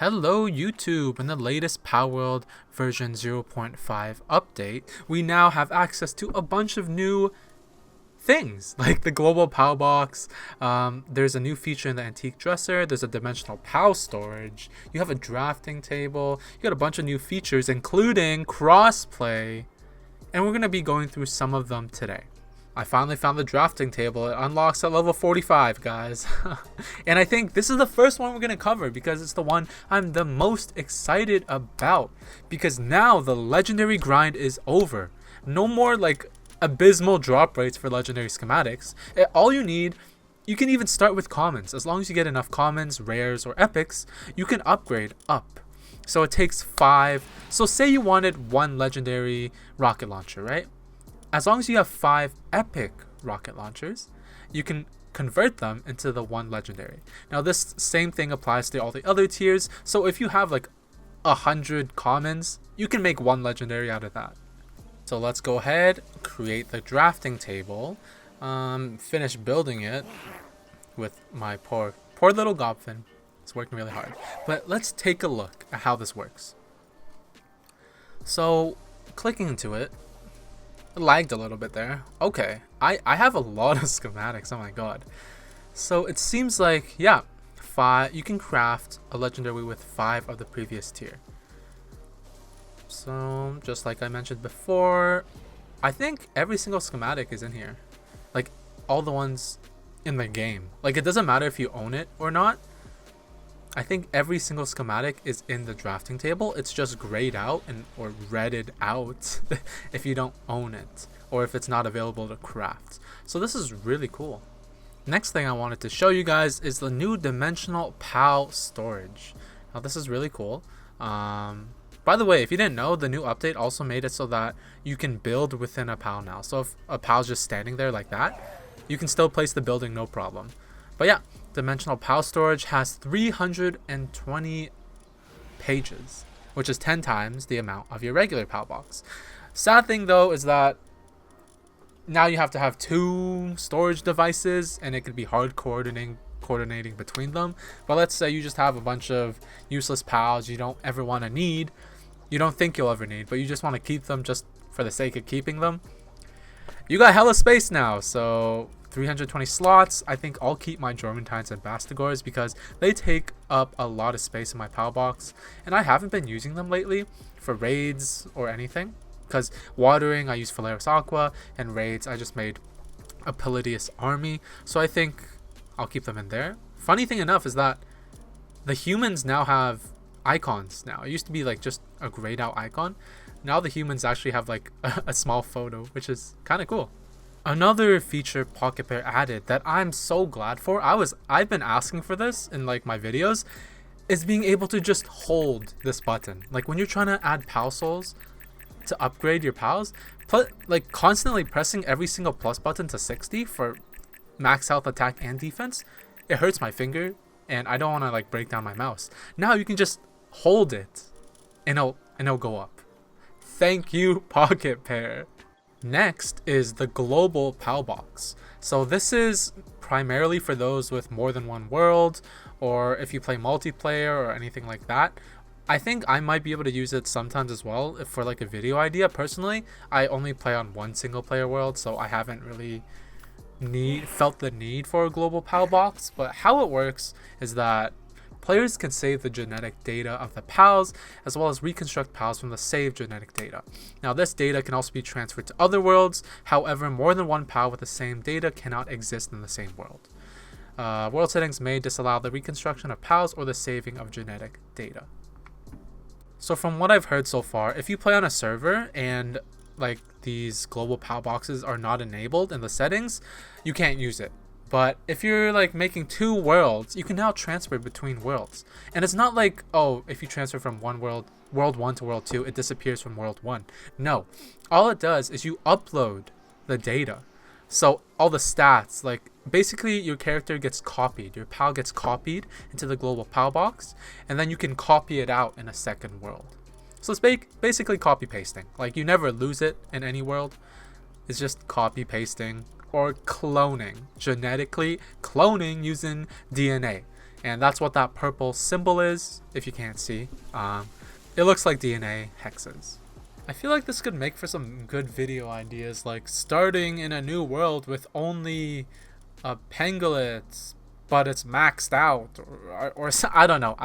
Hello YouTube! In the latest Palworld version 0.5 update, we now have access to a bunch of new things, like the Global Palbox. There's a new feature in the antique dresser, there's a dimensional PAL storage, you have a drafting table, you got a bunch of new features including crossplay, and we're going to be going through some of them today. I finally found the drafting table. It unlocks at level 45, guys. And I think this is the first one we're going to cover because it's the one I'm the most excited about. Because now the legendary grind is over. No more like abysmal drop rates for legendary schematics. All you need, you can even start with commons. As long as you get enough commons, rares, or epics, you can upgrade up. So it takes 5. So say you wanted 1 legendary rocket launcher, right? As long as you have 5 epic rocket launchers, you can convert them into the 1 legendary. Now this same thing applies to all the other tiers, so if you have like 100 commons, you can make 1 legendary out of that. So let's go ahead, create the drafting table, finish building it with my poor little Gobfin. It's working really hard. But let's take a look at how this works. So clicking into it, it lagged a little bit there. Okay, I have a lot of schematics, oh my god. So it seems like, yeah, 5, you can craft a legendary with 5 of the previous tier. So just like I mentioned before, I think every single schematic is in here. Like all the ones in the game. Like it doesn't matter if you own it or not. I think every single schematic is in the drafting table. It's just grayed out or redded out if you don't own it or if it's not available to craft. So this is really cool. Next thing I wanted to show you guys is the new dimensional PAL storage. Now this is really cool. By the way, if you didn't know, the new update also made it so that you can build within a PAL now. So if a PAL's just standing there like that, you can still place the building no problem. But yeah, dimensional PAL storage has 320 pages, which is 10 times the amount of your regular PAL box. Sad thing though is that now you have to have 2 storage devices and it could be hard coordinating between them. But let's say you just have a bunch of useless PALs you don't ever want to need, you don't think you'll ever need, but you just want to keep them just for the sake of keeping them. You got hella space now, so 320 slots. I think I'll keep my Jormantines and Bastigors because they take up a lot of space in my PAL box, and I haven't been using them lately for raids or anything because watering I use Phalaris Aqua, and raids I just made a Palladius army, so I think I'll keep them in there. Funny thing enough is that the humans now have icons now. It used to be like just a grayed out icon. Now the humans actually have like a small photo, which is kind of cool. Another feature Pocket Pair added that I'm so glad for, I've been asking for this in like my videos, is being able to just hold this button. Like when you're trying to add PAL souls to upgrade your PALs, like constantly pressing every single plus button to 60 for max health, attack, and defense, it hurts my finger and I don't want to like break down my mouse. Now you can just hold it and it'll go up. Thank you, Pocket Pair. Next is the Global Palbox. So this is primarily for those with more than 1 world, or if you play multiplayer or anything like that. I think I might be able to use it sometimes as well if for like a video idea. Personally, I only play on 1 single player world, so I haven't really felt the need for a Global Palbox. But how it works is that players can save the genetic data of the PALs, as well as reconstruct PALs from the saved genetic data. Now this data can also be transferred to other worlds, however more than 1 PAL with the same data cannot exist in the same world. World settings may disallow the reconstruction of PALs or the saving of genetic data. So from what I've heard so far, if you play on a server and like these Global PAL boxes are not enabled in the settings, you can't use it. But if you're like making 2 worlds, you can now transfer between worlds. And it's not like, oh, if you transfer from one world 1 to world 2, it disappears from world 1. No, all it does is you upload the data. So all the stats, like basically your character gets copied, your PAL gets copied into the Global PAL box, and then you can copy it out in a second world. So it's basically copy pasting. Like you never lose it in any world. It's just copy pasting or cloning, genetically cloning using DNA. And that's what that purple symbol is, if you can't see. It looks like DNA hexes. I feel like this could make for some good video ideas, like starting in a new world with only pangolins, but it's maxed out, or I don't know.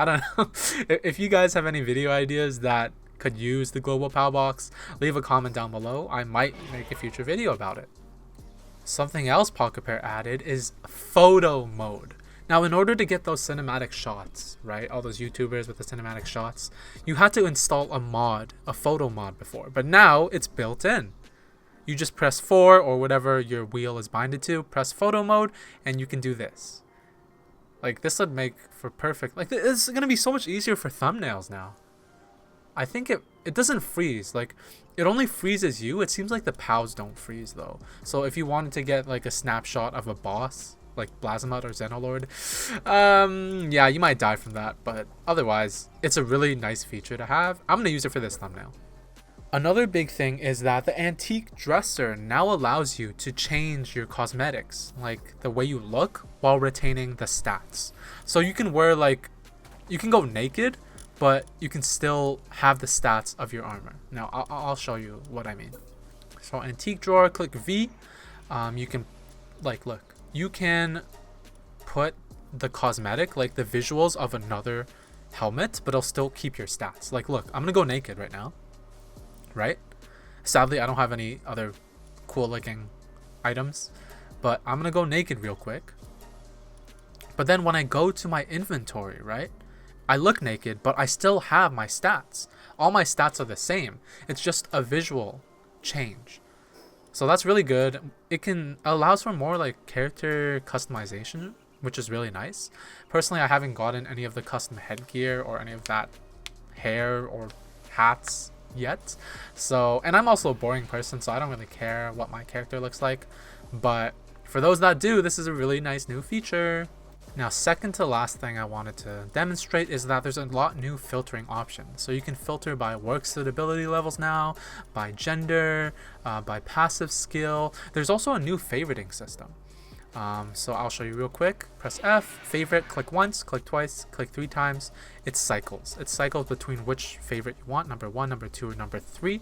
If you guys have any video ideas that could use the Global Palbox, leave a comment down below. I might make a future video about it. Something else Pocket Pair added is photo mode. Now, in order to get those cinematic shots, right, all those YouTubers with the cinematic shots, you had to install a mod, a photo mod before, but now it's built in. You just press 4 or whatever your wheel is binded to, press photo mode, and you can do this. Like, this would make for perfect, like, it's going to be so much easier for thumbnails now. I think it doesn't freeze, like, it only freezes you. It seems like the POWs don't freeze, though. So if you wanted to get, like, a snapshot of a boss, like Blasmut or Xenolord, yeah, you might die from that, but otherwise, it's a really nice feature to have. I'm going to use it for this thumbnail. Another big thing is that the antique dresser now allows you to change your cosmetics, like the way you look, while retaining the stats. So you can wear, like, you can go naked, but you can still have the stats of your armor. Now, I'll show you what I mean. So antique drawer, click V. You can, like, look. You can put the cosmetic, like the visuals of another helmet, but it'll still keep your stats. Like, look, I'm gonna go naked right now, right? Sadly, I don't have any other cool looking items, but I'm gonna go naked real quick. But then when I go to my inventory, right, I look naked, but I still have my stats. All my stats are the same. It's just a visual change. So that's really good. It allows for more like character customization, which is really nice. Personally, I haven't gotten any of the custom headgear or any of that hair or hats yet. So, and I'm also a boring person, so I don't really care what my character looks like. But for those that do, this is a really nice new feature. Now, second to last thing I wanted to demonstrate is that there's a lot new filtering options. So you can filter by work suitability levels now, by gender, by passive skill. There's also a new favoriting system. So I'll show you real quick. Press F, favorite, click once, click twice, click 3 times. It cycles. It cycles between which favorite you want, number 1, number 2, or number 3.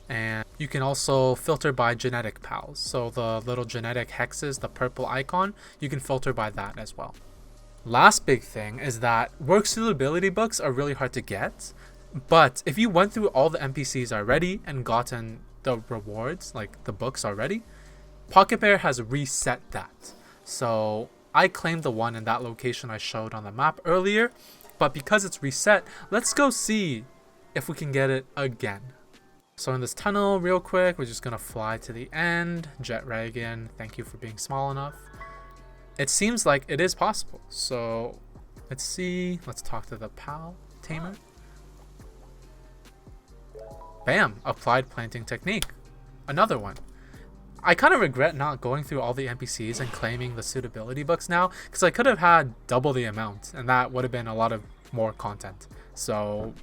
And you can also filter by genetic pals. So the little genetic hexes, the purple icon, you can filter by that as well. Last big thing is that work suitability books are really hard to get. But if you went through all the NPCs already and gotten the rewards, like the books already, Pocket Pair has reset that. So I claimed the one in that location I showed on the map earlier. But because it's reset, let's go see if we can get it again. So in this tunnel, real quick, we're just going to fly to the end. Jet Dragon, thank you for being small enough. It seems like it is possible. So let's see. Let's talk to the Pal Tamer. Bam! Applied planting technique. Another one. I kind of regret not going through all the NPCs and claiming the suitability books now, because I could have had double the amount, and that would have been a lot of more content. So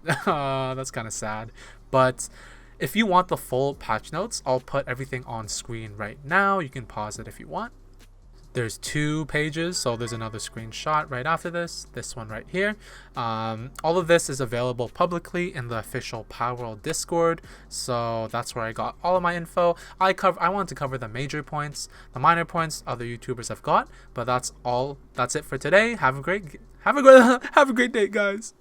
that's kind of sad. But if you want the full patch notes, I'll put everything on screen right now. You can pause it if you want. There's 2 pages, so there's another screenshot right after this one right here. All of this is available publicly in the official Palworld Discord, so that's where I got all of my info. I wanted to cover the major points. The minor points other YouTubers have got, but that's it for today. Have a great day, guys.